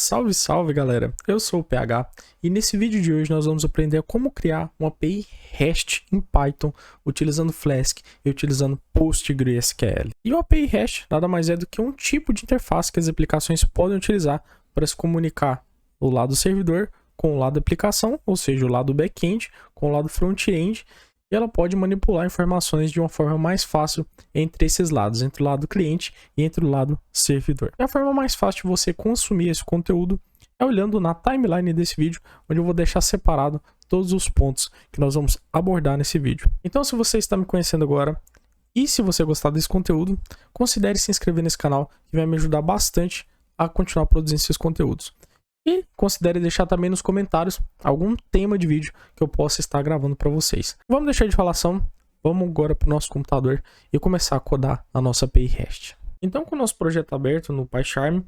Salve, salve galera, eu sou o PH e nesse vídeo de hoje nós vamos aprender como criar uma API REST em Python utilizando Flask e utilizando PostgreSQL. E uma API REST nada mais é do que um tipo de interface que as aplicações podem utilizar para se comunicar o lado servidor com o lado aplicação, ou seja, o lado back-end com o lado front-end, e ela pode manipular informações de uma forma mais fácil entre esses lados, entre o lado cliente e entre o lado servidor. E a forma mais fácil de você consumir esse conteúdo é olhando na timeline desse vídeo, onde eu vou deixar separado todos os pontos que nós vamos abordar nesse vídeo. Então, se você está me conhecendo agora e se você gostar desse conteúdo, considere se inscrever nesse canal, que vai me ajudar bastante a continuar produzindo esses conteúdos. E considere deixar também nos comentários algum tema de vídeo que eu possa estar gravando para vocês. Vamos deixar de falação, vamos agora para o nosso computador e começar a codar a nossa API REST. Então, com o nosso projeto aberto no PyCharm,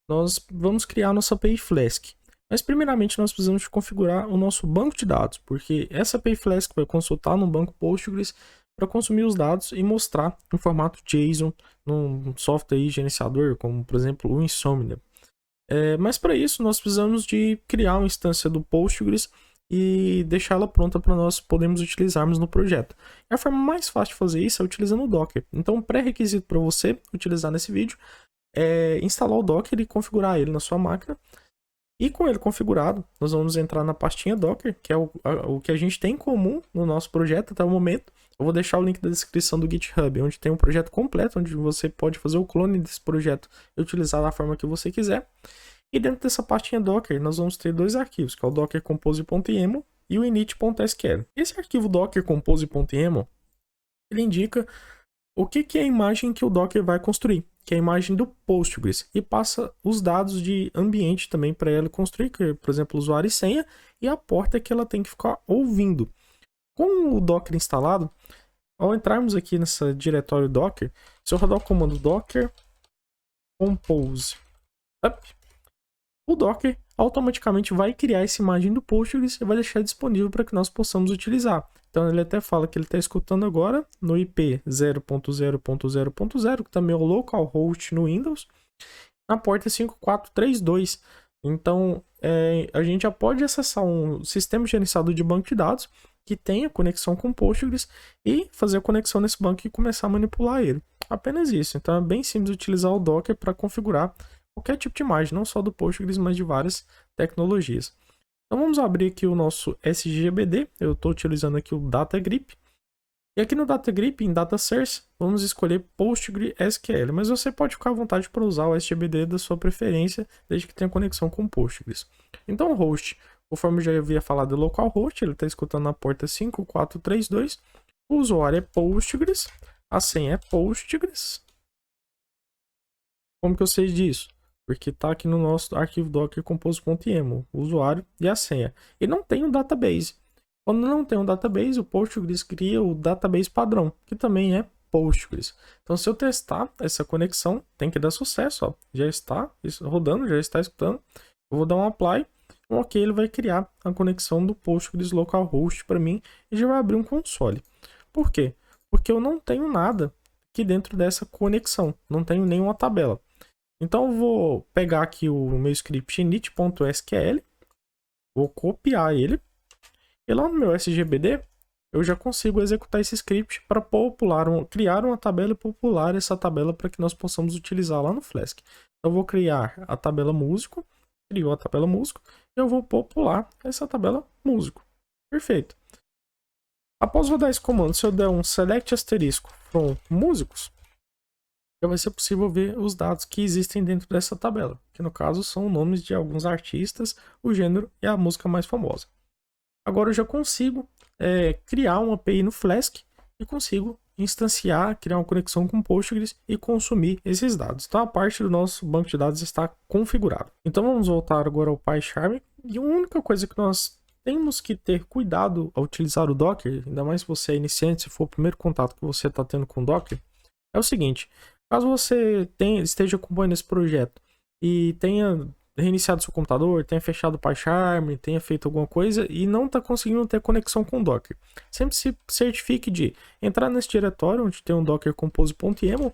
nós vamos criar a nossa API Flask. Mas primeiramente nós precisamos configurar o nosso banco de dados, porque essa API Flask vai consultar no banco Postgres para consumir os dados e mostrar em formato JSON num software aí gerenciador, como por exemplo o Insomnia. Mas para isso nós precisamos de criar uma instância do Postgres e deixá-la pronta para nós podermos utilizarmos no projeto. E a forma mais fácil de fazer isso é utilizando o Docker. Então o pré-requisito para você utilizar nesse vídeo é instalar o Docker e configurar ele na sua máquina. E com ele configurado, nós vamos entrar na pastinha Docker, que é o que a gente tem em comum no nosso projeto até o momento. Eu vou deixar o link da descrição do GitHub, onde tem um projeto completo, onde você pode fazer o clone desse projeto e utilizar da forma que você quiser. E dentro dessa pastinha Docker, nós vamos ter dois arquivos, que é o docker compose.yaml e o init.sql. Esse arquivo docker compose.yaml, ele indica o que é a imagem que o Docker vai construir, que é a imagem do Postgres, e passa os dados de ambiente também para ela construir, que é, por exemplo, usuário e senha, e a porta que ela tem que ficar ouvindo. Com o Docker instalado, ao entrarmos aqui nessa diretório Docker, se eu rodar o comando docker compose up, o Docker automaticamente vai criar essa imagem do Postgres e vai deixar disponível para que nós possamos utilizar. Então ele até fala que ele está escutando agora no IP 0.0.0.0, que também é o localhost no Windows, na porta 5432. Então a gente já pode acessar um sistema gerenciado de banco de dados que tenha conexão com Postgres e fazer a conexão nesse banco e começar a manipular ele. Apenas isso. Então é bem simples utilizar o Docker para configurar qualquer tipo de imagem, não só do Postgres, mas de várias tecnologias. Então vamos abrir aqui o nosso SGBD, eu estou utilizando aqui o DataGrip. E aqui no DataGrip, em Data Source, vamos escolher PostgreSQL, mas você pode ficar à vontade para usar o SGBD da sua preferência, desde que tenha conexão com Postgres. Então o host, conforme eu já havia falado, é localhost, ele está escutando na porta 5432, o usuário é Postgres, a senha é Postgres. Como que eu sei disso? Porque está aqui no nosso arquivo docker compose.yaml, o usuário e a senha. E não tem um database. Quando não tem um database, o Postgres cria o database padrão, que também é Postgres. Então, se eu testar essa conexão, tem que dar sucesso. Ó. Já está rodando, já está escutando. Eu vou dar um apply. Ok, ele vai criar a conexão do Postgres localhost para mim e já vai abrir um console. Por quê? Porque eu não tenho nada aqui dentro dessa conexão. Não tenho nenhuma tabela. Então eu vou pegar aqui o meu script init.sql, vou copiar ele, e lá no meu SGBD eu já consigo executar esse script para criar uma tabela e popular essa tabela para que nós possamos utilizar lá no Flask. Então eu vou criar a tabela músico, criou a tabela músico, e eu vou popular essa tabela músico. Perfeito. Após rodar esse comando, se eu der um select asterisco from músicos, já vai ser possível ver os dados que existem dentro dessa tabela, que no caso são nomes de alguns artistas, o gênero e a música mais famosa. Agora eu já consigo criar uma API no Flask e consigo instanciar, criar uma conexão com Postgres e consumir esses dados. Então a parte do nosso banco de dados está configurada. Então vamos voltar agora ao PyCharm, e a única coisa que nós temos que ter cuidado ao utilizar o Docker, ainda mais se você é iniciante, se for o primeiro contato que você está tendo com o Docker, é o seguinte: caso você esteja acompanhando esse projeto e tenha reiniciado seu computador, tenha fechado o PyCharm, tenha feito alguma coisa e não está conseguindo ter conexão com o Docker, sempre se certifique de entrar nesse diretório onde tem um docker compose.yaml,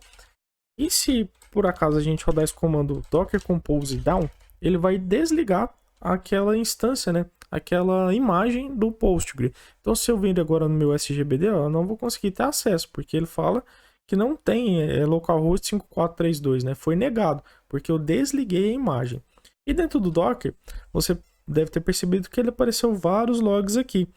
e se por acaso a gente rodar esse comando docker compose down, ele vai desligar aquela instância, né? Aquela imagem do Postgre. Então, se eu vir agora no meu SGBD, ó, eu não vou conseguir ter acesso, porque ele fala que não tem localhost 5432, né? Foi negado, porque eu desliguei a imagem. E dentro do Docker, você deve ter percebido que ele apareceu vários logs aqui.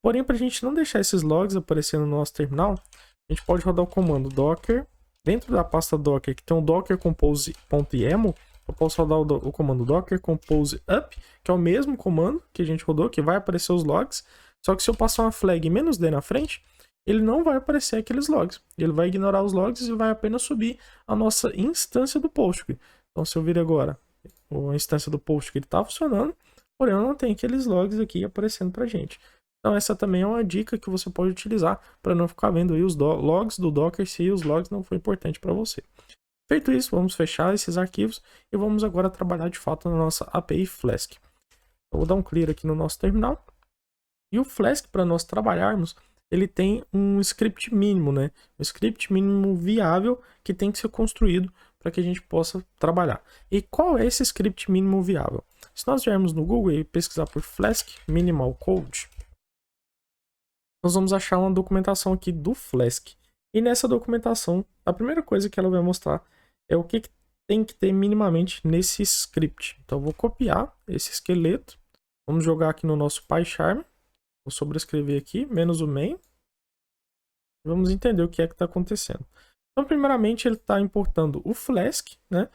Porém, para a gente não deixar esses logs aparecendo no nosso terminal, a gente pode rodar o comando docker. Dentro da pasta docker, que tem o docker compose.yaml, eu posso rodar o comando docker compose up, que é o mesmo comando que a gente rodou, que vai aparecer os logs. Só que se eu passar uma flag -d na frente, ele não vai aparecer aqueles logs. Ele vai ignorar os logs e vai apenas subir a nossa instância do Postgre. Então, se eu vir agora a instância do Postgre está funcionando, porém eu não tenho aqueles logs aqui aparecendo para a gente. Então essa também é uma dica que você pode utilizar para não ficar vendo aí os logs do Docker se os logs não for importante para você. Feito isso, vamos fechar esses arquivos e vamos agora trabalhar de fato na nossa API Flask. Eu vou dar um clear aqui no nosso terminal. E o Flask, para nós trabalharmos, ele tem um script mínimo, né? Um script mínimo viável que tem que ser construído para que a gente possa trabalhar. E qual é esse script mínimo viável? Se nós viermos no Google e pesquisar por Flask Minimal Code, nós vamos achar uma documentação aqui do Flask. E nessa documentação, a primeira coisa que ela vai mostrar é o que tem que ter minimamente nesse script. Então eu vou copiar esse esqueleto, vamos jogar aqui no nosso PyCharm, vou sobrescrever aqui, menos o main, e vamos entender o que é que está acontecendo. Então primeiramente ele está importando o Flask, né?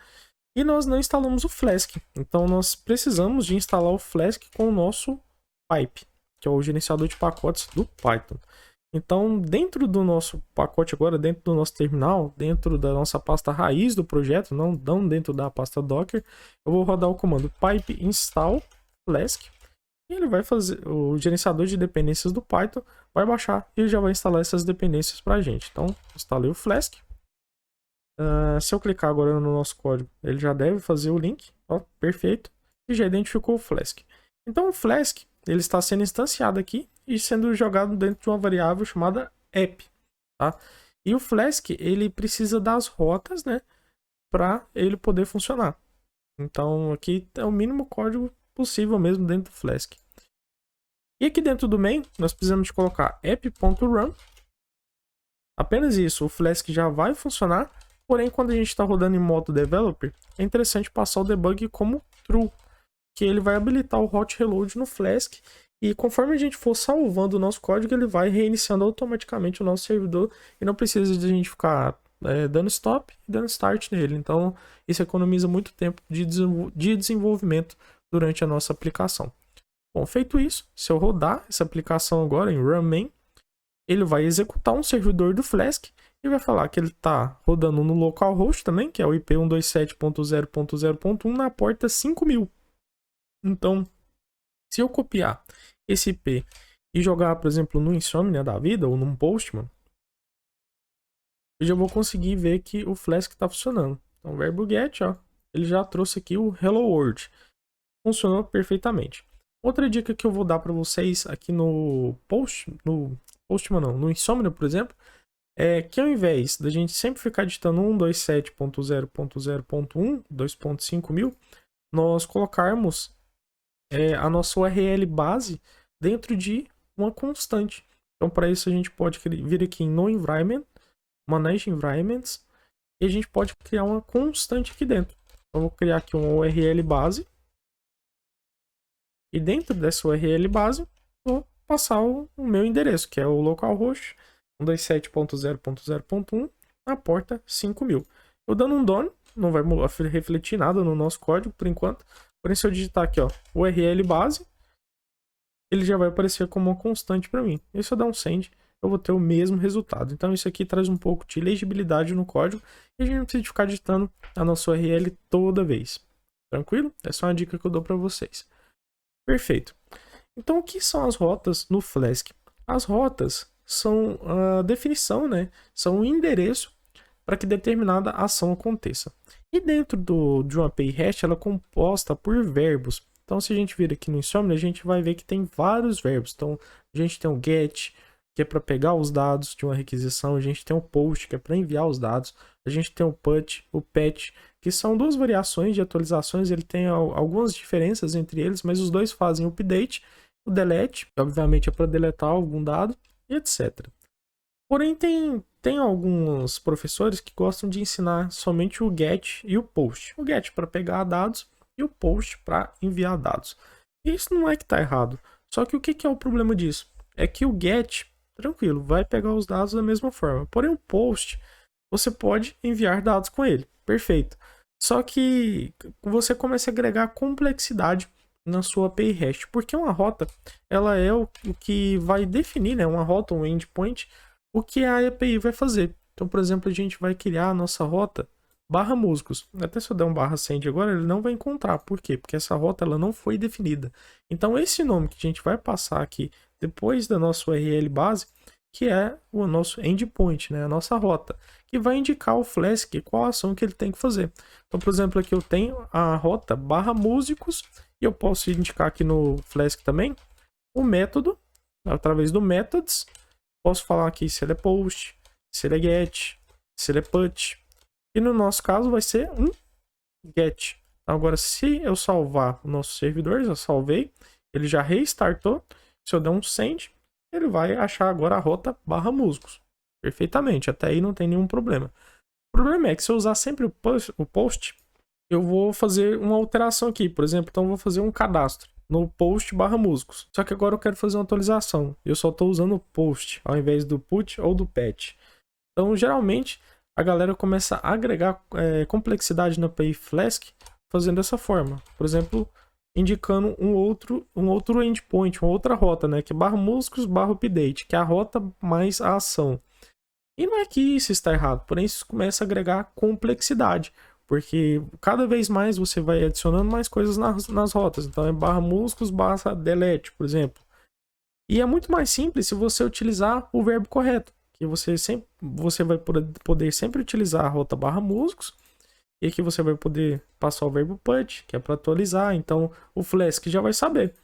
E nós não instalamos o Flask, então nós precisamos de instalar o Flask com o nosso pipe, que é o gerenciador de pacotes do Python. Então, dentro do nosso pacote agora, dentro do nosso terminal, dentro da nossa pasta raiz do projeto, não dentro da pasta Docker, eu vou rodar o comando pipe install Flask, e ele vai fazer, o gerenciador de dependências do Python vai baixar e já vai instalar essas dependências para a gente. Então, instalei o Flask. Se eu clicar agora no nosso código, ele já deve fazer o link, ó, perfeito, e já identificou o Flask. Então, o Flask ele está sendo instanciado aqui e sendo jogado dentro de uma variável chamada app, tá? E o Flask ele precisa das rotas, né, para ele poder funcionar. Então aqui é o mínimo código possível mesmo dentro do Flask. E aqui dentro do main nós precisamos de colocar app.run. Apenas isso, o Flask já vai funcionar. Porém, quando a gente está rodando em modo developer, é interessante passar o debug como true, que ele vai habilitar o hot reload no Flask, e conforme a gente for salvando o nosso código, ele vai reiniciando automaticamente o nosso servidor e não precisa de a gente ficar dando stop e dando start nele. Então isso economiza muito tempo de desenvolvimento durante a nossa aplicação. Bom, feito isso, se eu rodar essa aplicação agora em run main, ele vai executar um servidor do Flask e vai falar que ele está rodando no localhost também, que é o IP 127.0.0.1 na porta 5000. Então, se eu copiar esse IP e jogar, por exemplo, no Insomnia da vida ou num Postman, eu já vou conseguir ver que o Flask está funcionando. Então, o verbo get, ó, ele já trouxe aqui o Hello World. Funcionou perfeitamente. Outra dica que eu vou dar para vocês aqui no Postman não, no Insomnia, por exemplo, é que ao invés da gente sempre ficar digitando 127.0.0.1, 2.5000, nós colocarmos a nossa URL base dentro de uma constante. Então, para isso, a gente pode vir aqui em No Environment, Manage Environments, e a gente pode criar uma constante aqui dentro. Então, eu vou criar aqui uma URL base, e dentro dessa URL base, vou passar o meu endereço, que é o localhost 127.0.0.1 na porta 5000. Eu dando um done, não vai refletir nada no nosso código por enquanto. Porém, se eu digitar aqui, ó, URL base, ele já vai aparecer como uma constante para mim. E se eu dar um send, eu vou ter o mesmo resultado. Então, isso aqui traz um pouco de legibilidade no código e a gente não precisa ficar digitando a nossa URL toda vez. Tranquilo? Essa é uma dica que eu dou para vocês. Perfeito. Então, o que são as rotas no Flask? As rotas são a definição, né? São o endereço para que determinada ação aconteça. E dentro de uma API REST, ela é composta por verbos. Então, se a gente vir aqui no Insomnia, a gente vai ver que tem vários verbos. Então, a gente tem o get, que é para pegar os dados de uma requisição. A gente tem o post, que é para enviar os dados. A gente tem o put, o patch, que são duas variações de atualizações, ele tem algumas diferenças entre eles, mas os dois fazem o update, o delete, que obviamente é para deletar algum dado, e etc. Porém, tem alguns professores que gostam de ensinar somente o get e o post. O get para pegar dados e o post para enviar dados. E isso não é que está errado. Só que o que é o problema disso? É que o get, tranquilo, vai pegar os dados da mesma forma. Porém, o post, você pode enviar dados com ele. Perfeito. Só que você começa a agregar complexidade na sua API REST. Porque uma rota, ela é o que vai definir, né? Uma rota, um endpoint, o que a API vai fazer. Então, por exemplo, a gente vai criar a nossa rota barra músicos. Até se eu der um barra send agora, ele não vai encontrar. Por quê? Porque essa rota ela não foi definida. Então, esse nome que a gente vai passar aqui depois da nossa URL base, que é o nosso endpoint, né? A nossa rota, que vai indicar ao Flask qual ação que ele tem que fazer. Então, por exemplo, aqui eu tenho a rota barra músicos e eu posso indicar aqui no Flask também o método, através do methods. Posso falar aqui se ele é post, se ele é get, se ele é put. E no nosso caso vai ser um get. Agora, se eu salvar o nosso servidor, já salvei, ele já restartou. Se eu der um send, ele vai achar agora a rota barra músicos. Perfeitamente, até aí não tem nenhum problema. O problema é que se eu usar sempre o post, eu vou fazer uma alteração aqui. Por exemplo, então eu vou fazer um cadastro no post barra músicos. Só que agora eu quero fazer uma atualização. Eu só estou usando o post ao invés do put ou do patch. Então, geralmente, a galera começa a agregar complexidade na API Flask fazendo dessa forma. Por exemplo, indicando um outro endpoint, uma outra rota, né? Que é barra músicos barra update, que é a rota mais a ação. E não é que isso está errado, porém isso começa a agregar complexidade. Porque cada vez mais você vai adicionando mais coisas nas rotas. Então é barra músicos barra delete, por exemplo. E é muito mais simples se você utilizar o verbo correto. Que você vai poder sempre utilizar a rota barra músicos. E aqui você vai poder passar o verbo put, que é para atualizar. Então o Flask já vai saber.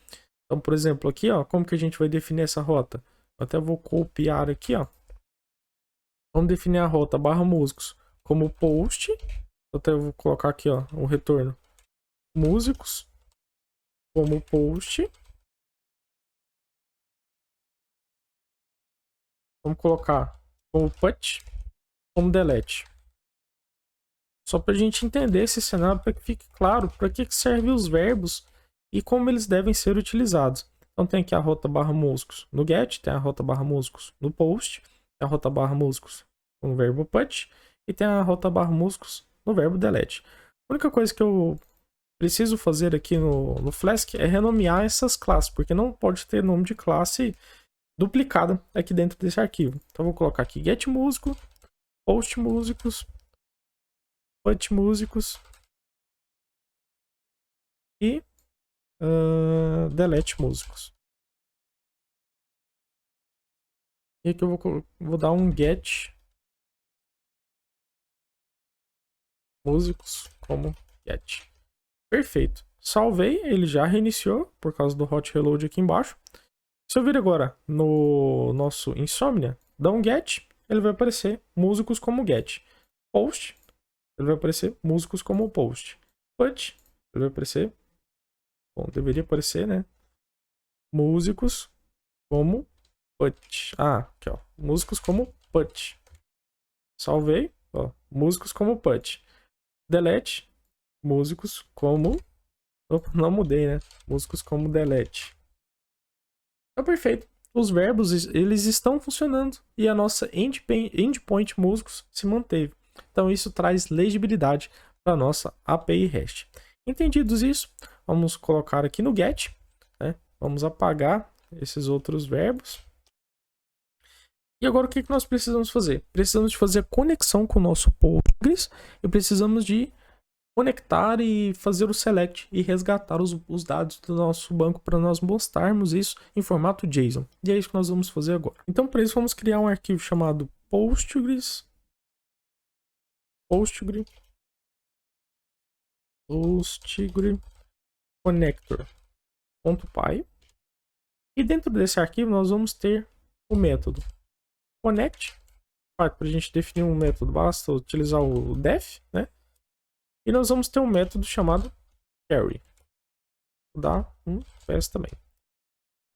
Então, por exemplo, aqui, ó, como que a gente vai definir essa rota? Eu até vou copiar aqui, ó. Vamos definir a rota barra músicos como post. Até vou colocar aqui, ó, um retorno músicos como post. Vamos colocar como put, como delete. Só para a gente entender esse cenário, para que fique claro para que servem os verbos e como eles devem ser utilizados. Então tem aqui a rota barra músicos no get, tem a rota barra músicos no post, tem a rota barra músicos no verbo put e tem a rota barra músicos no verbo delete. A única coisa que eu preciso fazer aqui no Flask é renomear essas classes, porque não pode ter nome de classe duplicada aqui dentro desse arquivo. Então vou colocar aqui get músico, post músicos, put músicos e delete músicos. E aqui eu vou dar um get músicos como get. Perfeito. Salvei, ele já reiniciou por causa do hot reload aqui embaixo. Se eu vir agora no nosso Insomnia, dá um get, ele vai aparecer músicos como get. Post, ele vai aparecer músicos como post. Put, ele vai aparecer, bom, deveria aparecer, né? Músicos como put. Ah, aqui ó, músicos como put. Salvei, ó, músicos como put. Delete, músicos como... Opa, não mudei, né? Músicos como delete. É perfeito. Os verbos, eles estão funcionando e a nossa endpoint músicos se manteve. Então isso traz legibilidade para a nossa API REST. Entendidos isso, vamos colocar aqui no get, né? Vamos apagar esses outros verbos. E agora o que nós precisamos fazer? Precisamos de fazer conexão com o nosso Postgres e precisamos de conectar e fazer o select e resgatar os dados do nosso banco para nós mostrarmos isso em formato JSON. E é isso que nós vamos fazer agora. Então, para isso, vamos criar um arquivo chamado Postgres connector.py. E dentro desse arquivo nós vamos ter o método connect. Para a gente definir um método, basta utilizar o def, né? E nós vamos ter um método chamado carry. Vou dar um PS também.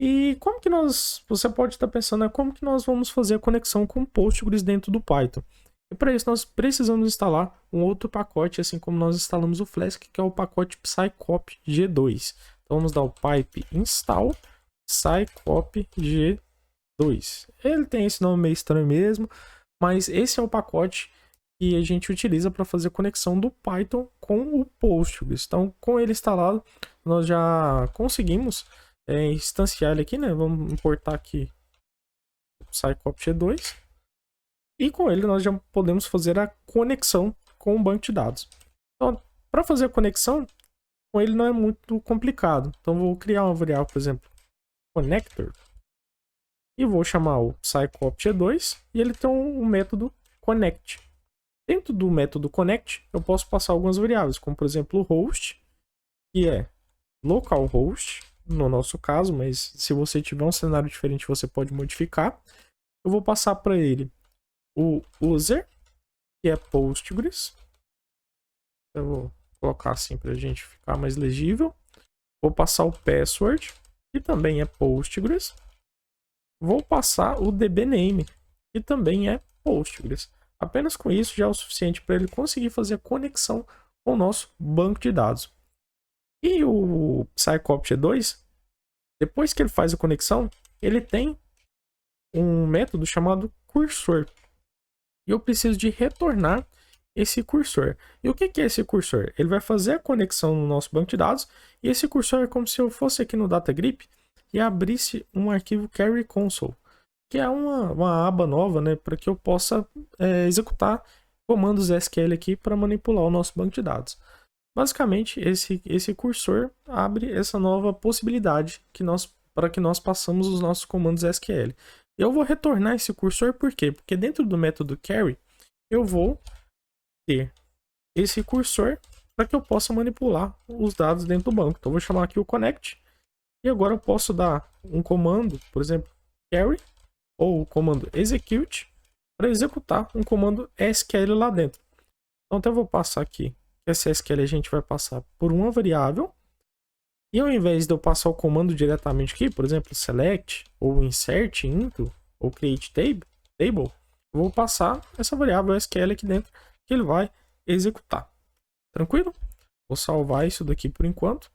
E como que você pode estar pensando, como que nós vamos fazer a conexão com o Postgres dentro do Python? E para isso nós precisamos instalar um outro pacote, assim como nós instalamos o Flask, que é o pacote Psycop G2. Então vamos dar o pipe install Psycop G2. Ele tem esse nome meio estranho mesmo, mas esse é o pacote que a gente utiliza para fazer a conexão do Python com o Postgres. Então, com ele instalado, nós já conseguimos instanciar ele aqui, né? Vamos importar aqui o Psycop G2. E com ele nós já podemos fazer a conexão com o banco de dados. Então, para fazer a conexão, com ele não é muito complicado. Então, vou criar uma variável, por exemplo, connector. E vou chamar o Psycop G2 e ele tem um método connect. Dentro do método connect, eu posso passar algumas variáveis, como por exemplo o host, que é localhost, no nosso caso, mas se você tiver um cenário diferente, você pode modificar. Eu vou passar para ele o user, que é Postgres. Eu vou colocar assim para a gente ficar mais legível. Vou passar o password, que também é Postgres. Vou passar o dbname, que também é Postgres. Apenas com isso já é o suficiente para ele conseguir fazer a conexão com o nosso banco de dados. E o Psycop G2, depois que ele faz a conexão, ele tem um método chamado cursor. E eu preciso de retornar esse cursor. E o que é esse cursor? Ele vai fazer a conexão no nosso banco de dados. E esse cursor é como se eu fosse aqui no DataGrip e abrisse um arquivo carry console, que é uma aba nova, né, para que eu possa executar comandos SQL aqui para manipular o nosso banco de dados. Basicamente, esse cursor abre essa nova possibilidade para que nós passamos os nossos comandos SQL. Eu vou retornar esse cursor por quê? Porque dentro do método carry, eu vou ter esse cursor para que eu possa manipular os dados dentro do banco. Então, eu vou chamar aqui o connect. E agora eu posso dar um comando, por exemplo, carry, ou o comando execute, para executar um comando SQL lá dentro. Então, até vou passar aqui. Esse SQL a gente vai passar por uma variável. E ao invés de eu passar o comando diretamente aqui, por exemplo, select, ou insert into, ou create table, eu vou passar essa variável SQL aqui dentro, que ele vai executar. Tranquilo? Vou salvar isso daqui por enquanto.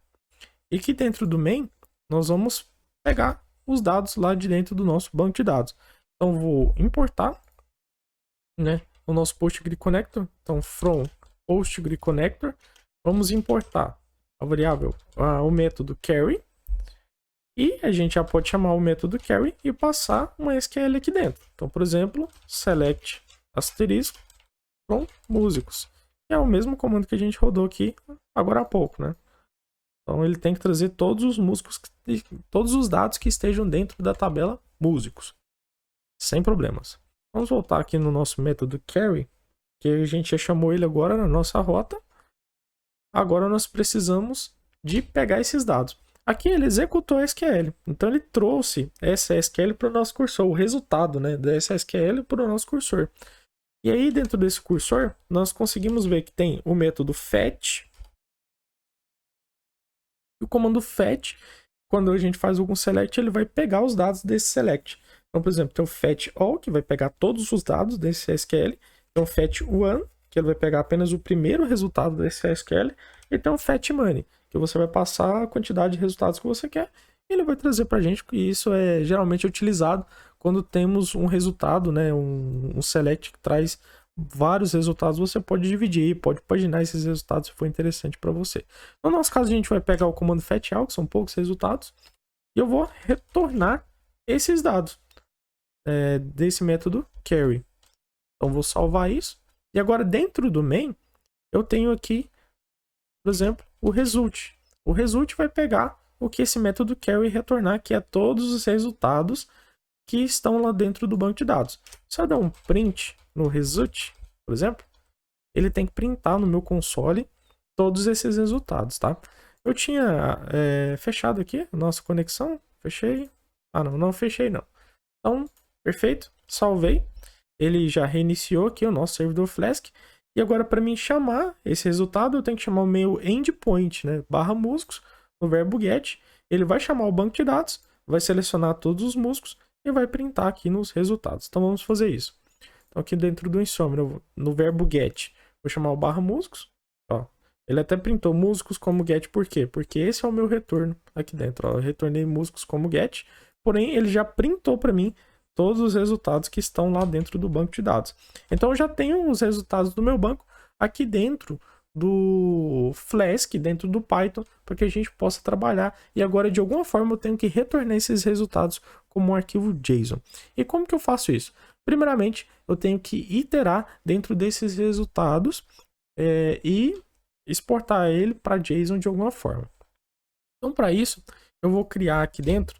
E aqui dentro do main, nós vamos pegar os dados lá de dentro do nosso banco de dados. Então, vou importar, né, o nosso Postgre Connector. Então, from Postgre Connector, vamos importar a variável, o método carry. E a gente já pode chamar o método carry e passar uma SQL aqui dentro. Então, por exemplo, select asterisco from músicos. É o mesmo comando que a gente rodou aqui agora há pouco, né? Então ele tem que trazer todos os músicos, todos os dados que estejam dentro da tabela músicos, sem problemas. Vamos voltar aqui no nosso método carry, que a gente já chamou ele agora na nossa rota. Agora nós precisamos de pegar esses dados. Aqui ele executou a SQL, então ele trouxe essa SQL para o nosso cursor, o resultado, né, dessa SQL para o nosso cursor. E aí dentro desse cursor nós conseguimos ver que tem o método fetch. E o comando fetch, quando a gente faz algum select, ele vai pegar os dados desse select. Então, por exemplo, tem o fetch all, que vai pegar todos os dados desse SQL. Tem o fetch one, que ele vai pegar apenas o primeiro resultado desse SQL. E tem o fetch money, que você vai passar a quantidade de resultados que você quer. E ele vai trazer para a gente, e isso é geralmente utilizado quando temos um resultado, né, um select que traz vários resultados. Você pode dividir, pode paginar esses resultados se for interessante para você. No nosso caso, a gente vai pegar o comando fetch all, que são poucos resultados, e eu vou retornar esses dados desse método carry. Então, vou salvar isso. E agora, dentro do main, eu tenho aqui, por exemplo, o result. O result vai pegar o que esse método carry retornar, que é todos os resultados que estão lá dentro do banco de dados. Se eu der um print no result, por exemplo, ele tem que printar no meu console todos esses resultados, tá? Eu tinha fechado aqui a nossa conexão, fechei. Ah, não fechei não. Então, perfeito, salvei. Ele já reiniciou aqui o nosso servidor Flask. E agora, para mim chamar esse resultado, eu tenho que chamar o meu endpoint, né? Barra músicos, no verbo get. Ele vai chamar o banco de dados, vai selecionar todos os músicos e vai printar aqui nos resultados. Então, vamos fazer isso. Então, aqui dentro do Insomnia, no verbo get, vou chamar o barra músicos. Ó, ele até printou músicos como get, por quê? Porque esse é o meu retorno aqui dentro. Ó, eu retornei músicos como get, porém ele já printou para mim todos os resultados que estão lá dentro do banco de dados. Então eu já tenho os resultados do meu banco aqui dentro do Flask, dentro do Python, para que a gente possa trabalhar. E agora, de alguma forma, eu tenho que retornar esses resultados como um arquivo JSON. E como que eu faço isso? Primeiramente, eu tenho que iterar dentro desses resultados e exportar ele para JSON de alguma forma. Então, para isso, eu vou criar aqui dentro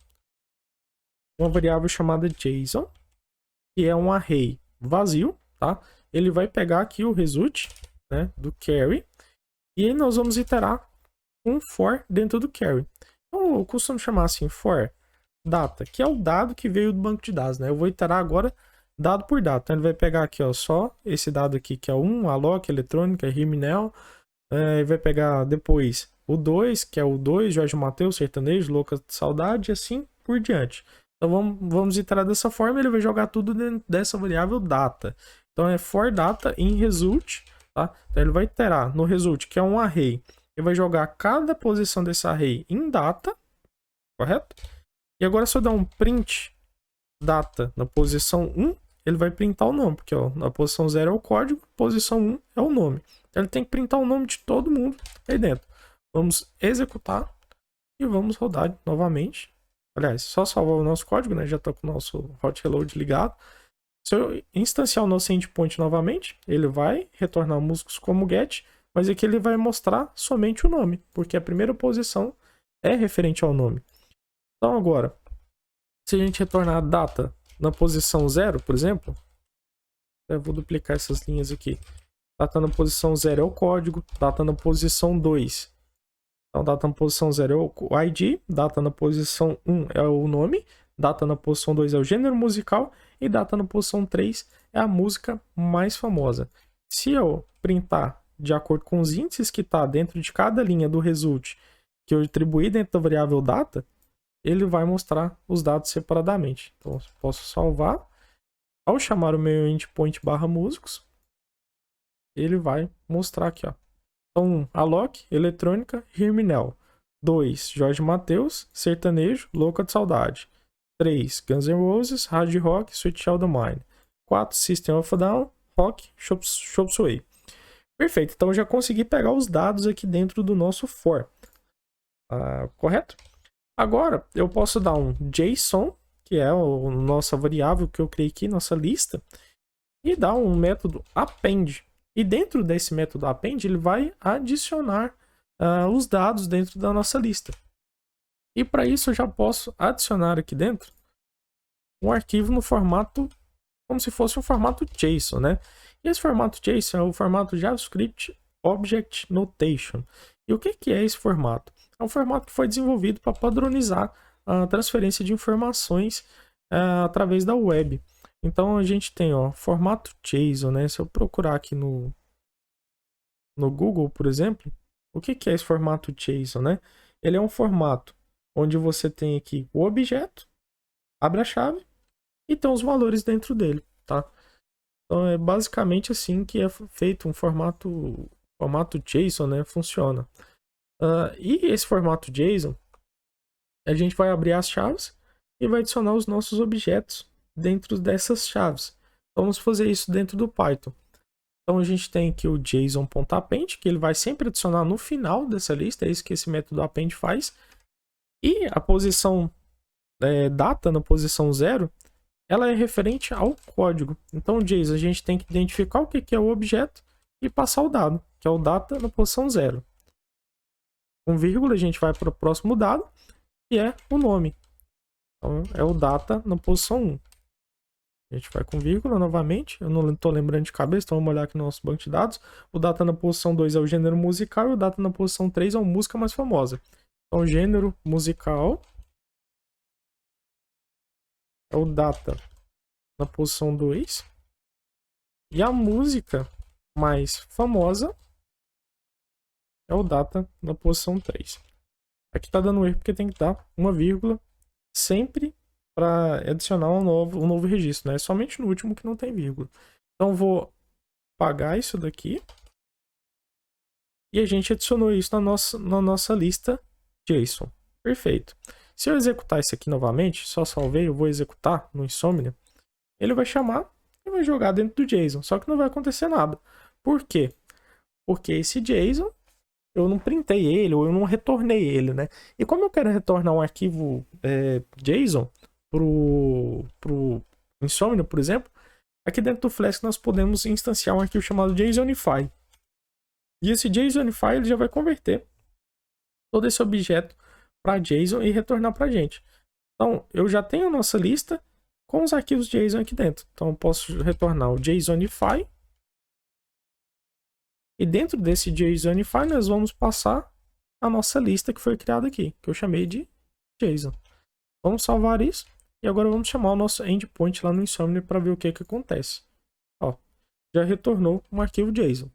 uma variável chamada JSON, que é um array vazio, tá? Ele vai pegar aqui o result, né, do carry, e aí nós vamos iterar um for dentro do carry. Então, eu costumo chamar assim, for data, que é o dado que veio do banco de dados, né? Eu vou iterar agora dado por dado. Então, ele vai pegar aqui, ó, só esse dado aqui, que é 1, alloc, eletrônica, Riminel. Vai pegar depois o 2, que é o 2, Jorge Mateus, sertanejo, louca de saudade, e assim por diante. Então, vamos iterar dessa forma, ele vai jogar tudo dentro dessa variável data. Então, é for data in result, tá? Então, ele vai iterar no result, que é um array. Ele vai jogar cada posição desse array em data, correto? E agora, se eu der um print data na posição 1, ele vai printar o nome, porque ó, na posição 0 é o código, posição 1 é o nome. Então, ele tem que printar o nome de todo mundo aí dentro. Vamos executar e vamos rodar novamente. Aliás, só salvar o nosso código, né? Já está com o nosso hot reload ligado. Se eu instanciar o nosso endpoint novamente, ele vai retornar músicos como get, mas aqui ele vai mostrar somente o nome, porque a primeira posição é referente ao nome. Então agora, se a gente retornar a data na posição 0, por exemplo, eu vou duplicar essas linhas aqui. Data na posição 0 é o código, data na posição 2. Então, data na posição 0 é o ID, data na posição 1 é o nome, data na posição 2 é o gênero musical e data na posição 3 é a música mais famosa. Se eu printar de acordo com os índices que está dentro de cada linha do result que eu atribuí dentro da variável data, ele vai mostrar os dados separadamente. Então, posso salvar. Ao chamar o meu endpoint barra músicos, ele vai mostrar aqui, ó. Então, alloc, eletrônica, Riminel. 2, Jorge Mateus, sertanejo, louca de saudade. 3, Guns N' Roses, hard rock, Sweet Child of Mine. 4, System of a Down, rock, Chop Suey. Perfeito, então eu já consegui pegar os dados aqui dentro do nosso for. Correto? Agora, eu posso dar um JSON, que é a nossa variável que eu criei aqui, nossa lista, e dar um método append. E dentro desse método append, ele vai adicionar os dados dentro da nossa lista. E para isso eu já posso adicionar aqui dentro um arquivo no formato, como se fosse um formato JSON, né? E esse formato JSON é o formato JavaScript Object Notation. E o que é esse formato? É um formato que foi desenvolvido para padronizar a transferência de informações através da web. Então a gente tem, ó, formato JSON, né? Se eu procurar aqui no Google, por exemplo, o que é esse formato JSON, né? Ele é um formato onde você tem aqui o objeto, abre a chave e tem os valores dentro dele, tá? Então é basicamente assim que é feito um formato JSON, né? Funciona. E esse formato JSON, a gente vai abrir as chaves e vai adicionar os nossos objetos dentro dessas chaves. Vamos fazer isso dentro do Python. Então a gente tem aqui o JSON.append, que ele vai sempre adicionar no final dessa lista, é isso que esse método append faz. E a posição data na posição 0, ela é referente ao código. Então, JSON, a gente tem que identificar o que é o objeto e passar o dado, que é o data na posição 0. Com vírgula, a gente vai para o próximo dado, que é o nome. Então, é o data na posição 1. A gente vai com vírgula novamente. Eu não estou lembrando de cabeça, então vamos olhar aqui no nosso banco de dados. O data na posição 2 é o gênero musical e o data na posição 3 é a música mais famosa. Então, gênero musical é o data na posição 2. E a música mais famosa é o data na posição 3. Aqui tá dando erro porque tem que dar uma vírgula sempre para adicionar um novo registro, né? Somente no último que não tem vírgula. Então vou apagar isso daqui. E a gente adicionou isso na nossa lista JSON. Perfeito. Se eu executar isso aqui novamente, só salvei, eu vou executar no Insomnia, ele vai chamar e vai jogar dentro do JSON. Só que não vai acontecer nada. Por quê? Porque esse JSON, eu não printei ele, ou eu não retornei ele, né? E como eu quero retornar um arquivo JSON pro Insomnia, por exemplo, aqui dentro do Flask nós podemos instanciar um arquivo chamado JSONify. E esse JSONify ele já vai converter todo esse objeto para JSON e retornar para a gente. Então, eu já tenho a nossa lista com os arquivos JSON aqui dentro. Então, eu posso retornar o JSONify. E dentro desse JSONify, nós vamos passar a nossa lista que foi criada aqui, que eu chamei de JSON. Vamos salvar isso. E agora vamos chamar o nosso endpoint lá no Insomnia para ver o que acontece. Ó, já retornou um arquivo JSON.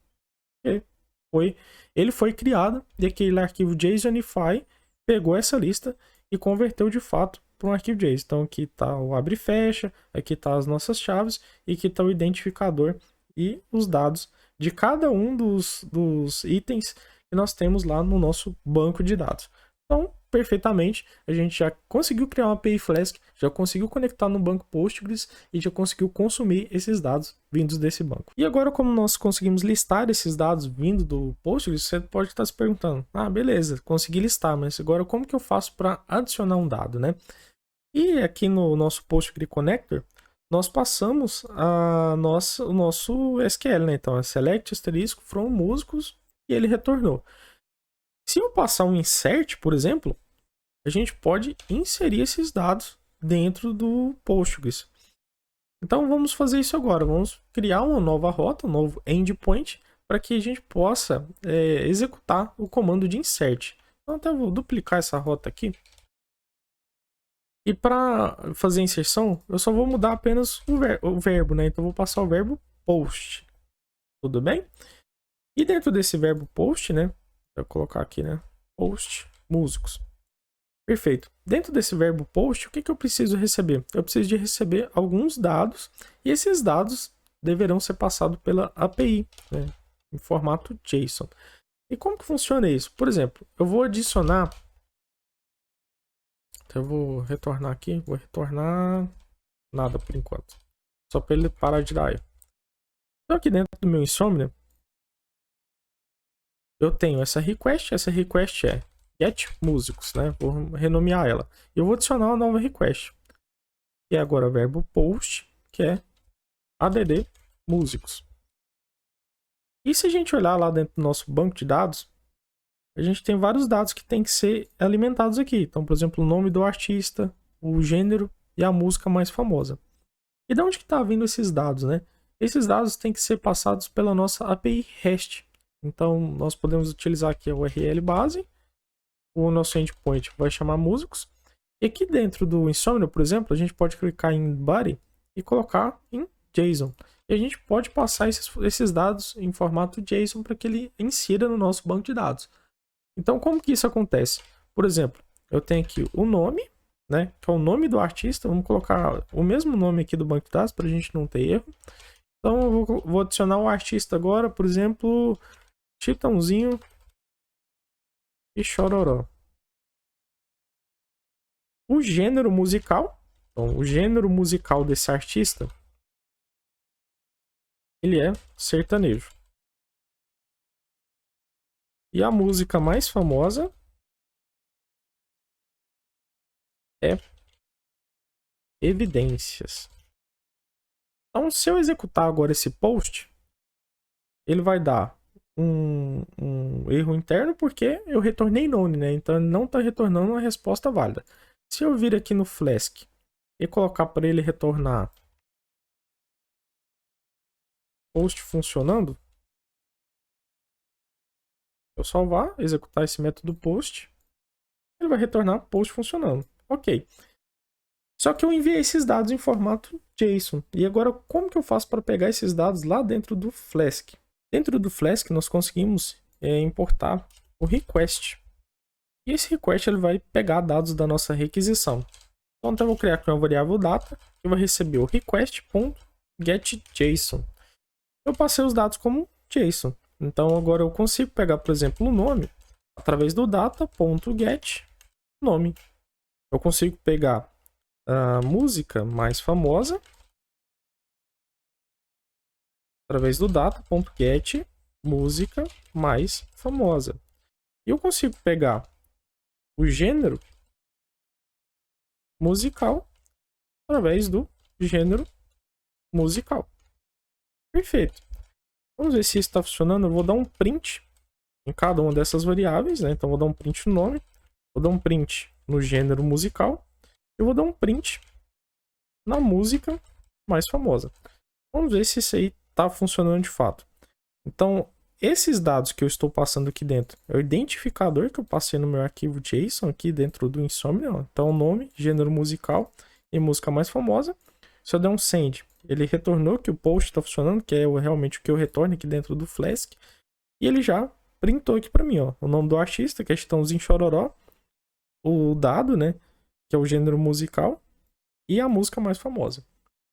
Ele foi criado e aquele arquivo JSONify pegou essa lista e converteu de fato para um arquivo JSON. Então aqui está o abre e fecha, aqui está as nossas chaves e aqui está o identificador e os dados de cada um dos itens que nós temos lá no nosso banco de dados. Então, perfeitamente, a gente já conseguiu criar uma API Flask, já conseguiu conectar no banco Postgres e já conseguiu consumir esses dados vindos desse banco. E agora, como nós conseguimos listar esses dados vindo do Postgres, você pode estar se perguntando, beleza, consegui listar, mas agora como que eu faço para adicionar um dado, né? E aqui no nosso Postgre Connector, nós passamos o nosso SQL, né? Então, é select asterisco from músicos e ele retornou. Se eu passar um insert, por exemplo, a gente pode inserir esses dados dentro do Postgres. Então vamos fazer isso agora. Vamos criar uma nova rota, um novo endpoint, para que a gente possa executar o comando de insert. Então até vou duplicar essa rota aqui. E para fazer a inserção, eu só vou mudar apenas o verbo, né? Então eu vou passar o verbo post. Tudo bem? E dentro desse verbo post, né? Vou colocar aqui, né? Post músicos. Perfeito. Dentro desse verbo post, o que eu preciso receber? Eu preciso de receber alguns dados e esses dados deverão ser passados pela API, né? Em formato JSON. E como que funciona isso? Por exemplo, eu vou adicionar... Então eu vou retornar aqui. Vou retornar nada por enquanto. Só para ele parar de dar erro. Então aqui dentro do meu Insomnia, eu tenho essa request é get músicos, né? Vou renomear ela. E eu vou adicionar uma nova request, que é agora o verbo post, que é add músicos. E se a gente olhar lá dentro do nosso banco de dados, a gente tem vários dados que tem que ser alimentados aqui. Então, por exemplo, o nome do artista, o gênero e a música mais famosa. E de onde que está vindo esses dados, né? Esses dados têm que ser passados pela nossa API REST. Então, nós podemos utilizar aqui a URL base, o nosso endpoint vai chamar músicos, e aqui dentro do Insomnia, por exemplo, a gente pode clicar em body e colocar em JSON. E a gente pode passar esses dados em formato JSON para que ele insira no nosso banco de dados. Então, como que isso acontece? Por exemplo, eu tenho aqui o nome, né, que é o nome do artista, vamos colocar o mesmo nome aqui do banco de dados para a gente não ter erro. Então, eu vou adicionar um artista agora, por exemplo... Chitãozinho e Chororó. O gênero musical, então, o gênero musical desse artista, ele é sertanejo. E a música mais famosa é Evidências. Então, se eu executar agora esse post, ele vai dar um erro interno porque eu retornei none, né? Então ele não está retornando uma resposta válida. Se eu vir aqui no Flask e colocar para ele retornar post funcionando, eu salvar, executar esse método post, ele vai retornar post funcionando. Ok. Só que eu enviei esses dados em formato JSON. E agora como que eu faço para pegar esses dados lá dentro do Flask? Dentro do Flask nós conseguimos importar o request. E esse request ele vai pegar dados da nossa requisição. Então eu vou criar aqui uma variável data que vai receber o request.getJSON. Eu passei os dados como JSON. Então agora eu consigo pegar, por exemplo, o nome através do data.getNome. Eu consigo pegar a música mais famosa através do data.get música mais famosa. E eu consigo pegar o gênero musical através do gênero musical. Perfeito. Vamos ver se isso está funcionando. Eu vou dar um print em cada uma dessas variáveis, né? Então vou dar um print no nome, vou dar um print no gênero musical, eu vou dar um print na música mais famosa. Vamos ver se isso aí está funcionando de fato. Então, esses dados que eu estou passando aqui dentro é o identificador que eu passei no meu arquivo JSON aqui dentro do Insomnia. Então, nome, gênero musical e música mais famosa. Se eu der um send, ele retornou que o post está funcionando, que é realmente o que eu retorno aqui dentro do Flask. E ele já printou aqui para mim, ó, o nome do artista, que é Chitãozinho Chororó, o dado, né, que é o gênero musical, e a música mais famosa.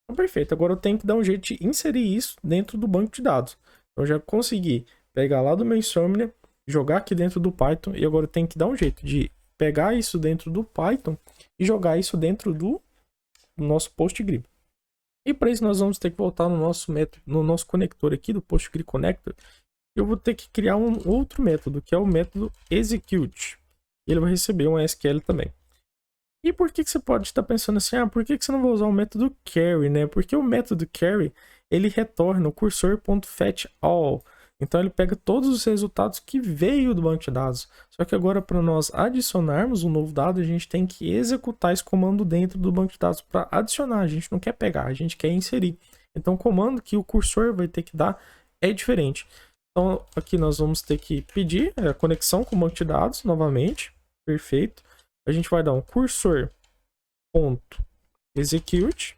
Então, perfeito. Agora eu tenho que dar um jeito de inserir isso dentro do banco de dados. Então, eu já consegui pegar lá do meu Insomnia, jogar aqui dentro do Python, e agora eu tenho que dar um jeito de pegar isso dentro do Python e jogar isso dentro do nosso PostGrid. E para isso nós vamos ter que voltar no nosso método, no nosso conector aqui do PostGrid Connector. Eu vou ter que criar um outro método, que é o método execute. Ele vai receber um SQL também. E por que você pode estar pensando assim, por que você não vai usar o método carry, né? Porque o método carry, ele retorna o cursor.fetchAll. Então ele pega todos os resultados que veio do banco de dados. Só que agora para nós adicionarmos um novo dado, a gente tem que executar esse comando dentro do banco de dados para adicionar. A gente não quer pegar, a gente quer inserir. Então o comando que o cursor vai ter que dar é diferente. Então aqui nós vamos ter que pedir a conexão com o banco de dados novamente. Perfeito. A gente vai dar um cursor.execute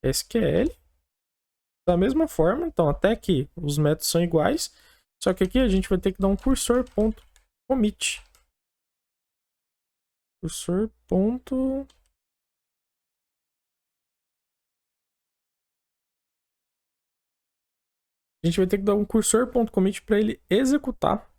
SQL da mesma forma. Então até aqui os métodos são iguais, só que aqui a gente vai ter que dar um cursor.commit. Cursor. A gente vai ter que dar um cursor.commit para ele executar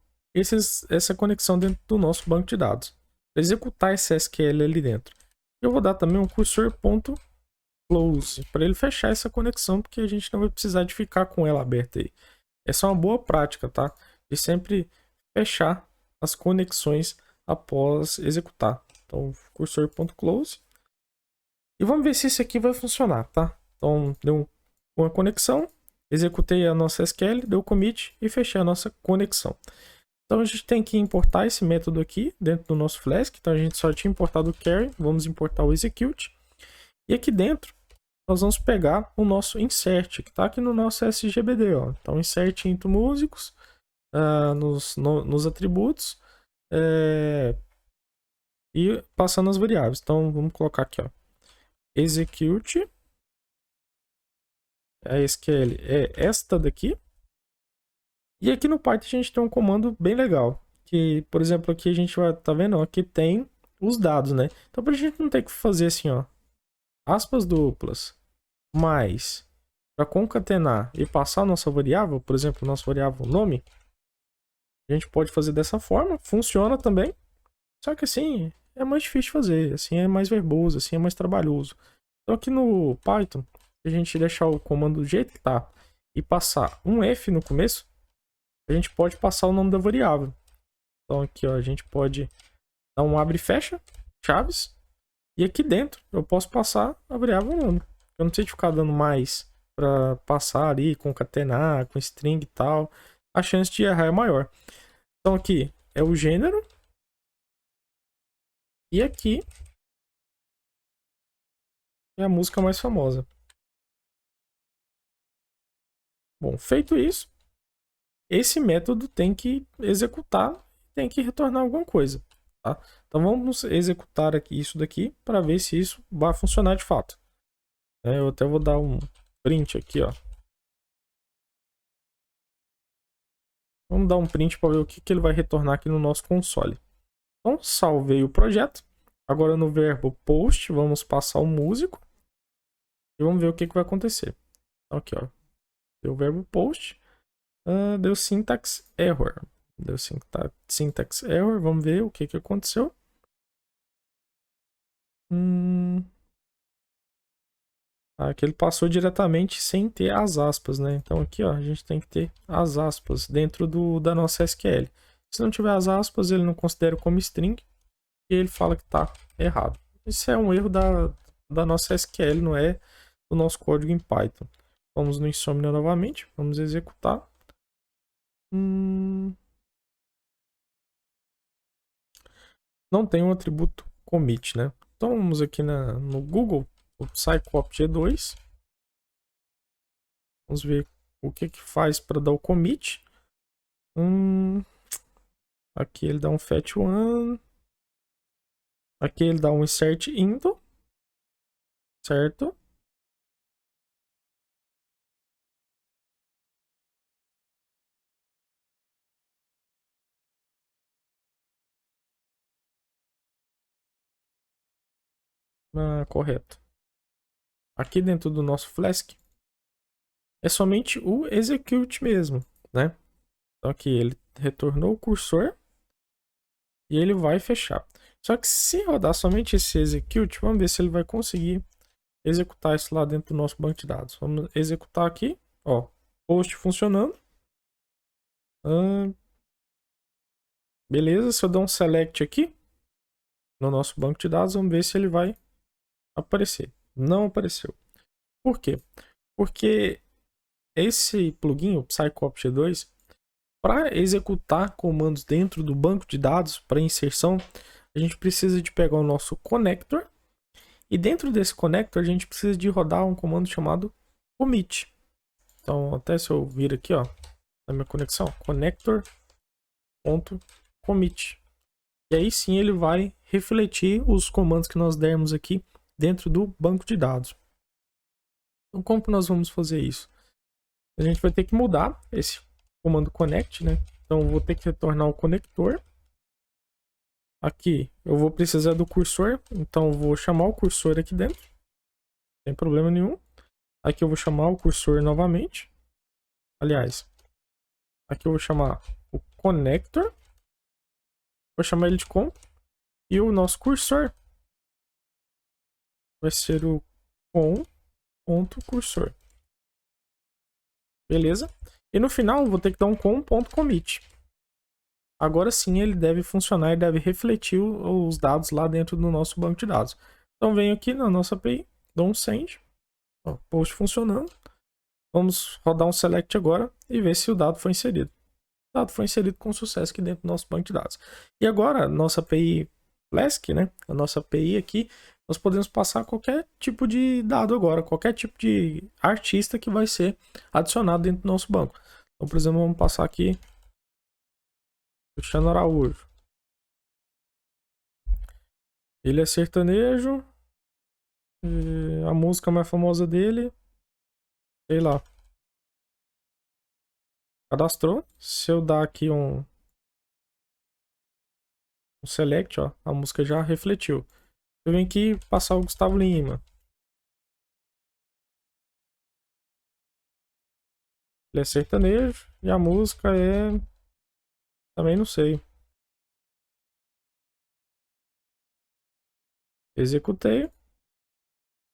essa conexão dentro do nosso banco de dados. Para executar esse SQL ali dentro. Eu vou dar também um cursor.close para ele fechar essa conexão, porque a gente não vai precisar de ficar com ela aberta aí. Essa é uma boa prática, tá? De sempre fechar as conexões após executar. Então, cursor.close. E vamos ver se isso aqui vai funcionar, tá? Então, deu uma conexão. Executei a nossa SQL, deu commit e fechei a nossa conexão. Então a gente tem que importar esse método aqui dentro do nosso Flask. Então a gente só tinha importado o carry, vamos importar o execute. E aqui dentro nós vamos pegar o nosso insert, que está aqui no nosso SGBD. Ó. Então insert into músicos, nos atributos e passando as variáveis. Então vamos colocar aqui, ó, execute. A SQL é esta daqui. E aqui no Python a gente tem um comando bem legal. Que, por exemplo, aqui a gente vai, tá vendo? Aqui tem os dados, né? Então pra gente não ter que fazer assim, ó, aspas duplas, mais, para concatenar e passar a nossa variável, por exemplo, nossa variável nome, a gente pode fazer dessa forma, funciona também. Só que assim, é mais difícil de fazer, assim é mais verboso, assim é mais trabalhoso. Então aqui no Python, se a gente deixar o comando do jeito que tá e passar um F no começo, a gente pode passar o nome da variável. Então aqui, ó, a gente pode dar um abre e fecha, chaves, e aqui dentro eu posso passar a variável nome. Eu não preciso ficar dando mais para passar ali, concatenar, com string e tal. A chance de errar é maior. Então aqui é o gênero. E aqui é a música mais famosa. Bom, feito isso, esse método tem que executar, tem que retornar alguma coisa, tá? Então vamos executar aqui isso daqui para ver se isso vai funcionar de fato. Eu até vou dar um print aqui, ó. Vamos dar um print para ver o que ele vai retornar aqui no nosso console. Então, salvei o projeto. Agora no verbo post, vamos passar o músico. E vamos ver o que vai acontecer. Então, aqui, ó. Deu o verbo post. Deu syntax error. Deu syntax error. Vamos ver o que aconteceu. Aqui ele passou diretamente sem ter as aspas, né? Então aqui, ó, a gente tem que ter as aspas dentro da nossa SQL. Se não tiver as aspas, ele não considera como string e ele fala que tá errado. Isso é um erro da nossa SQL, não é do nosso código em Python. Vamos no Insomnia novamente, vamos executar. Não tem um atributo commit, né? Então vamos aqui no Google, o Psycop G2. Vamos ver o que faz para dar o commit. Aqui ele dá um fetch one. Aqui ele dá um insert into. Certo? Correto. Aqui dentro do nosso Flask é somente o execute mesmo, né? Então aqui ele retornou o cursor e ele vai fechar. Só que se rodar somente esse execute, vamos ver se ele vai conseguir executar isso lá dentro do nosso banco de dados. Vamos executar aqui, ó, post funcionando. Beleza, se eu der um select aqui no nosso banco de dados, vamos ver se ele vai aparecer. Não apareceu. Por quê? Porque esse plugin, o Psycop G2, para executar comandos dentro do banco de dados para inserção, a gente precisa de pegar o nosso connector e dentro desse connector a gente precisa de rodar um comando chamado commit. Então, até se eu vir aqui, ó, na minha conexão, connector.commit. E aí sim ele vai refletir os comandos que nós dermos aqui dentro do banco de dados. Então, como que nós vamos fazer isso? A gente vai ter que mudar esse comando connect, né? Então, eu vou ter que retornar o conector. Aqui, eu vou precisar do cursor. Então, eu vou chamar o cursor aqui dentro. Sem problema nenhum. Aqui eu vou chamar o cursor novamente. Aliás, aqui eu vou chamar o connector. Vou chamar ele de com. E o nosso cursor vai ser o com.cursor. Beleza? E no final eu vou ter que dar um com.commit. Agora sim ele deve funcionar e deve refletir os dados lá dentro do nosso banco de dados. Então venho aqui na nossa API, dou um send, ó, post funcionando. Vamos rodar um select agora e ver se o dado foi inserido. O dado foi inserido com sucesso aqui dentro do nosso banco de dados. E agora, nossa API Flask, né? A nossa API aqui, nós podemos passar qualquer tipo de dado agora, qualquer tipo de artista que vai ser adicionado dentro do nosso banco. Então, por exemplo, vamos passar aqui Cristiano Araújo. Ele é sertanejo. A música mais famosa dele, sei lá. Cadastrou. Se eu dar aqui um select, ó, a música já refletiu. Eu venho aqui passar o Gustavo Lima. Ele é sertanejo e a música é... também não sei. Executei.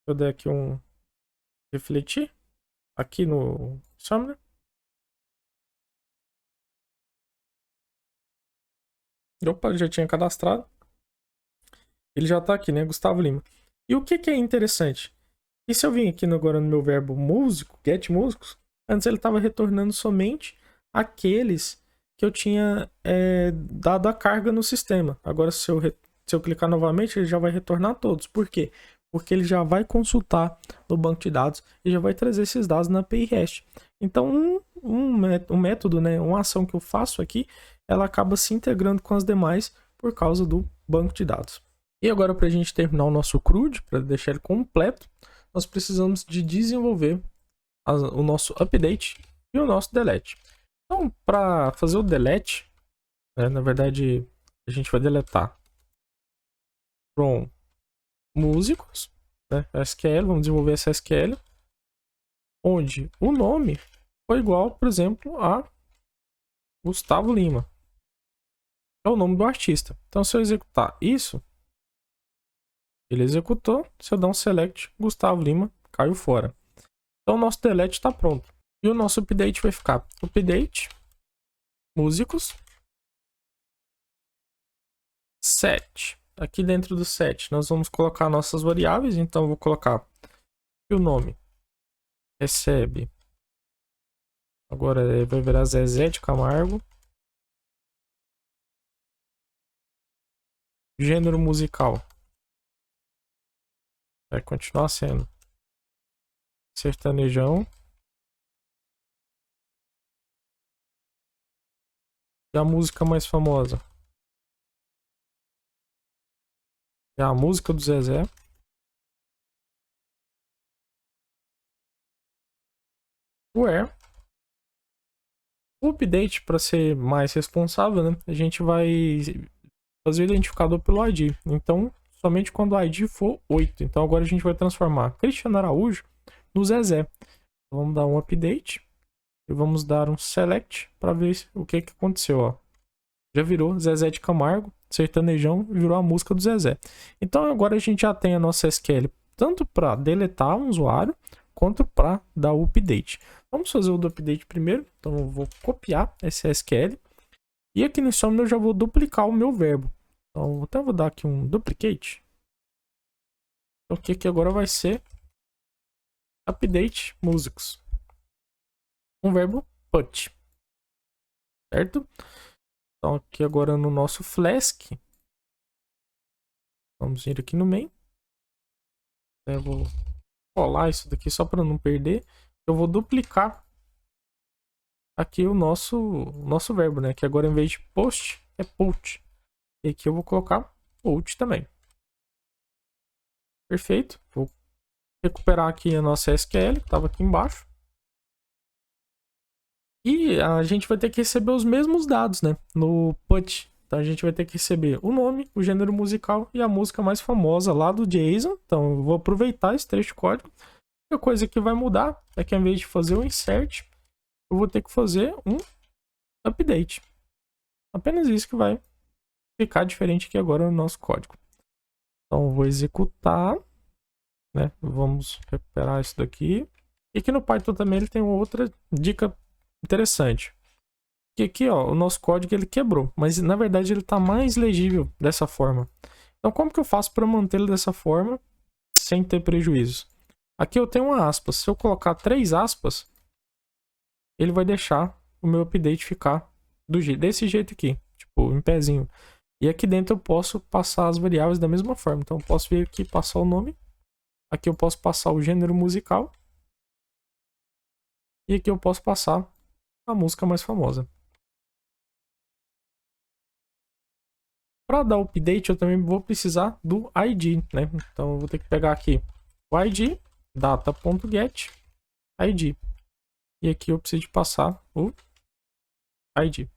Eu der aqui um refletir aqui no Sumner. Opa, já tinha cadastrado. Ele já tá aqui, né? Gustavo Lima. E o que é interessante? E se eu vim aqui agora no meu verbo músico, get músicos, antes ele estava retornando somente aqueles que eu tinha dado a carga no sistema. Agora, se eu clicar novamente, ele já vai retornar todos. Por quê? Porque ele já vai consultar no banco de dados e já vai trazer esses dados na API REST. Então, um método, né, uma ação que eu faço aqui, ela acaba se integrando com as demais por causa do banco de dados. E agora, para a gente terminar o nosso CRUD, para deixar ele completo, nós precisamos de desenvolver o nosso update e o nosso delete. Então, para fazer o delete, né, na verdade, a gente vai deletar from músicos, né, SQL, vamos desenvolver essa SQL, onde o nome foi igual, por exemplo, a Gustavo Lima. É o nome do artista. Então, se eu executar isso, ele executou. Se eu dar um select, Gustavo Lima caiu fora. Então, o nosso delete está pronto. E o nosso update vai ficar update músicos set. Aqui dentro do set, nós vamos colocar nossas variáveis. Então, eu vou colocar que o nome recebe. Agora vai virar Zezé de Camargo. Gênero musical vai continuar sendo sertanejão. E a música mais famosa é a música do Zezé. Where o update, para ser mais responsável, né, a gente vai fazer o identificador pelo ID. Então, somente quando o ID for 8. Então, agora a gente vai transformar Cristiano Araújo no Zezé. Então, vamos dar um update e vamos dar um select para ver o que aconteceu. Ó. Já virou Zezé de Camargo, sertanejão, virou a música do Zezé. Então, agora a gente já tem a nossa SQL tanto para deletar um usuário quanto para dar o update. Vamos fazer o do update primeiro. Então, eu vou copiar essa SQL. E aqui no Insomnia eu já vou duplicar o meu verbo. Então, até vou dar aqui um duplicate. Então, aqui agora vai ser update músicos. Um verbo put. Certo? Então, aqui agora no nosso Flask. Vamos vir aqui no main. Eu vou colar isso daqui só para não perder. Eu vou duplicar aqui o nosso verbo, né? Que agora em vez de post é put. E aqui eu vou colocar put também. Perfeito. Vou recuperar aqui a nossa SQL, que estava aqui embaixo. E a gente vai ter que receber os mesmos dados, né? No put. Então a gente vai ter que receber o nome, o gênero musical e a música mais famosa lá do JSON. Então eu vou aproveitar esse trecho de código. A coisa que vai mudar é que ao invés de fazer um insert, eu vou ter que fazer um update. Apenas isso que vai ficar diferente aqui agora no nosso código. Então eu vou executar, né? Vamos recuperar isso daqui. E aqui no Python também ele tem outra dica interessante. Que aqui, ó, o nosso código ele quebrou, mas na verdade ele está mais legível dessa forma. Então como que eu faço para mantê-lo dessa forma sem ter prejuízos? Aqui eu tenho uma aspas. Se eu colocar 3 aspas, ele vai deixar o meu update ficar desse jeito aqui, tipo, em pezinho. E aqui dentro eu posso passar as variáveis da mesma forma. Então eu posso vir aqui passar o nome. Aqui eu posso passar o gênero musical. E aqui eu posso passar a música mais famosa. Para dar o update eu também vou precisar do ID, né? Então eu vou ter que pegar aqui o ID, data.get, ID. E aqui eu preciso de passar o ID.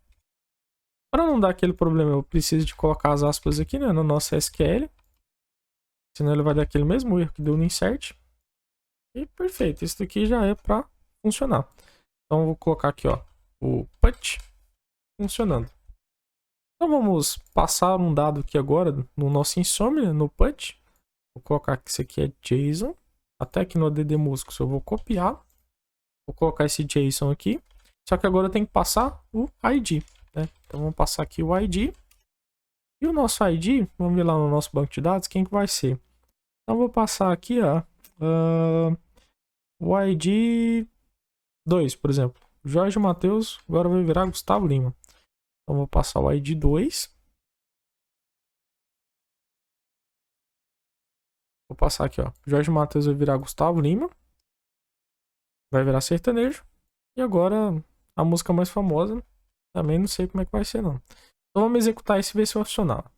Para não dar aquele problema, eu preciso de colocar as aspas aqui, né, no nosso SQL. Senão ele vai dar aquele mesmo erro que deu no insert. E perfeito, isso daqui já é para funcionar. Então eu vou colocar aqui, ó, o put funcionando. Então vamos passar um dado aqui agora no nosso Insomnia, no put. Vou colocar que isso aqui é JSON. Até aqui no ADD Músicos eu vou copiar. Vou colocar esse JSON aqui. Só que agora eu tenho que passar o ID. Né? Então vamos passar aqui o ID. E o nosso ID, vamos ver lá no nosso banco de dados, quem que vai ser? Então eu vou passar aqui, ó, o ID 2, por exemplo. Jorge Matheus agora vai virar Gustavo Lima. Então vou passar o ID 2. Vou passar aqui, ó. Jorge Matheus vai virar Gustavo Lima. Vai virar sertanejo. E agora a música mais famosa, também não sei como é que vai ser não. Então vamos executar isso e ver se vai funcionar.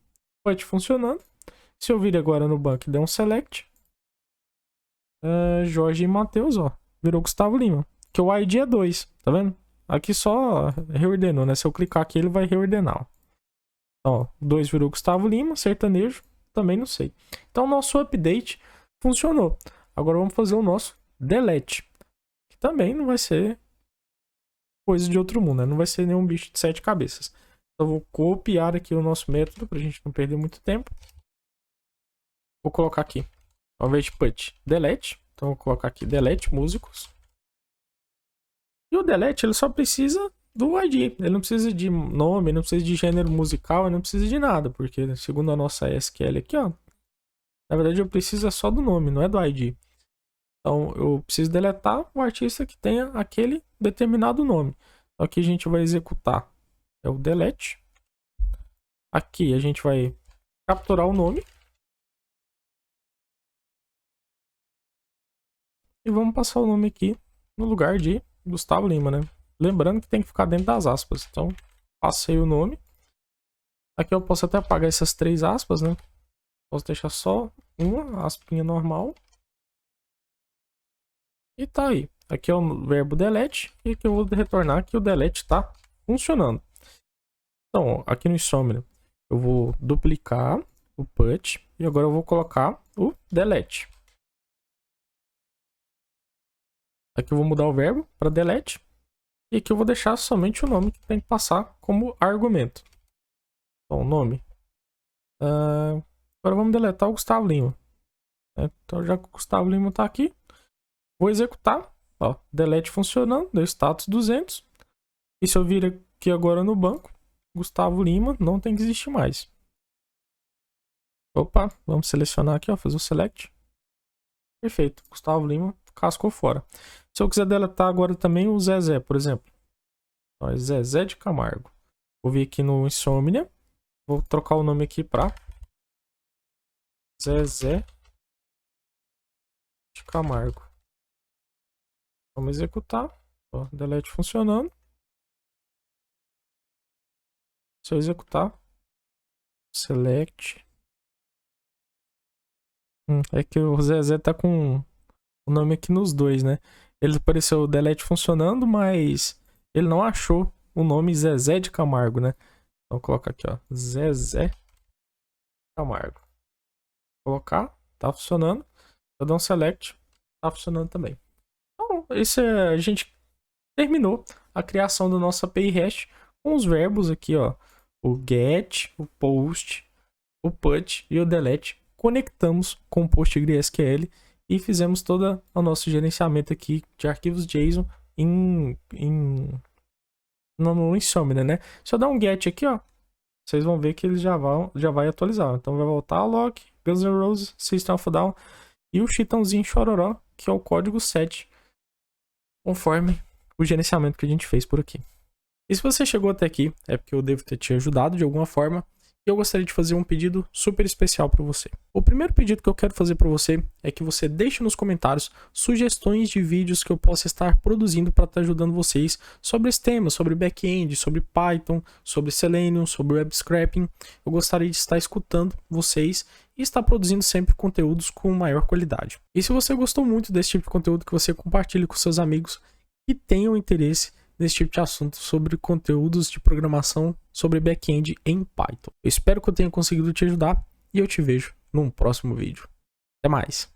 Pode funcionando. Se eu vir agora no banco e der um select, Jorge e Matheus, ó, virou Gustavo Lima. Que o ID é 2, tá vendo? Aqui só reordenou, né? Se eu clicar aqui, ele vai reordenar. Ó, 2 virou Gustavo Lima, sertanejo, também não sei. Então, nosso update funcionou. Agora vamos fazer o nosso delete, que também não vai ser coisa de outro mundo, né? Não vai ser nenhum bicho de 7 cabeças. Então, vou copiar aqui o nosso método pra gente não perder muito tempo. Vou colocar aqui, ao invés de put, delete. Então, vou colocar aqui delete músicos. E o delete, ele só precisa do ID. Ele não precisa de nome, não precisa de gênero musical, ele não precisa de nada. Porque, segundo a nossa SQL aqui, ó, na verdade eu preciso só do nome, não é do ID. Então, eu preciso deletar o artista que tenha aquele determinado nome. Então, aqui a gente vai executar é o delete. Aqui a gente vai capturar o nome. E vamos passar o nome aqui no lugar de Gustavo Lima, né? Lembrando que tem que ficar dentro das aspas. Então, passei o nome. Aqui eu posso até apagar essas 3 aspas, né? Posso deixar só uma aspinha normal. E tá aí. Aqui é o verbo delete. E aqui eu vou retornar que o delete está funcionando. Então, aqui no Insomnia, eu vou duplicar o put. E agora eu vou colocar o delete. Aqui eu vou mudar o verbo para delete. E aqui eu vou deixar somente o nome que tem que passar como argumento. Então, nome. Agora vamos deletar o Gustavo Lima. Então, já que o Gustavo Lima está aqui, vou executar. Ó, delete funcionando, deu status 200. E se eu vir aqui agora no banco, Gustavo Lima não tem que existir mais. Opa, vamos selecionar aqui, ó, fazer o select. Perfeito, Gustavo Lima cascou fora. Se eu quiser deletar agora também o Zezé, por exemplo. Ó, Zezé de Camargo. Vou vir aqui no Insomnia. Vou trocar o nome aqui para Zezé de Camargo. Vamos executar. Ó, delete funcionando. Se eu executar, select. É que o Zezé tá com o nome aqui nos dois, né? Ele apareceu o delete funcionando, mas ele não achou o nome Zezé de Camargo, né? Então coloca aqui, ó, Zezé Camargo. Vou colocar, tá funcionando. Eu dou um select, tá funcionando também. Então, a gente terminou a criação da nossa API REST com os verbos aqui, ó, o get, o post, o put e o delete. Conectamos com o PostgreSQL e fizemos todo o nosso gerenciamento aqui de arquivos JSON no Insomnia, né? Se eu dar um get aqui, ó, vocês vão ver que ele já vai atualizar. Então vai voltar a log, Guns N' Roses, System of a Down e o Chitãozinho Chororó, que é o código 7, conforme o gerenciamento que a gente fez por aqui. E se você chegou até aqui, é porque eu devo ter te ajudado de alguma forma. E eu gostaria de fazer um pedido super especial para você. O primeiro pedido que eu quero fazer para você é que você deixe nos comentários sugestões de vídeos que eu possa estar produzindo para estar ajudando vocês sobre esse tema, sobre back-end, sobre Python, sobre Selenium, sobre web scraping. Eu gostaria de estar escutando vocês e estar produzindo sempre conteúdos com maior qualidade. E se você gostou muito desse tipo de conteúdo, que você compartilhe com seus amigos que tenham interesse nesse tipo de assunto sobre conteúdos de programação sobre back-end em Python. Eu espero que eu tenha conseguido te ajudar e eu te vejo num próximo vídeo. Até mais!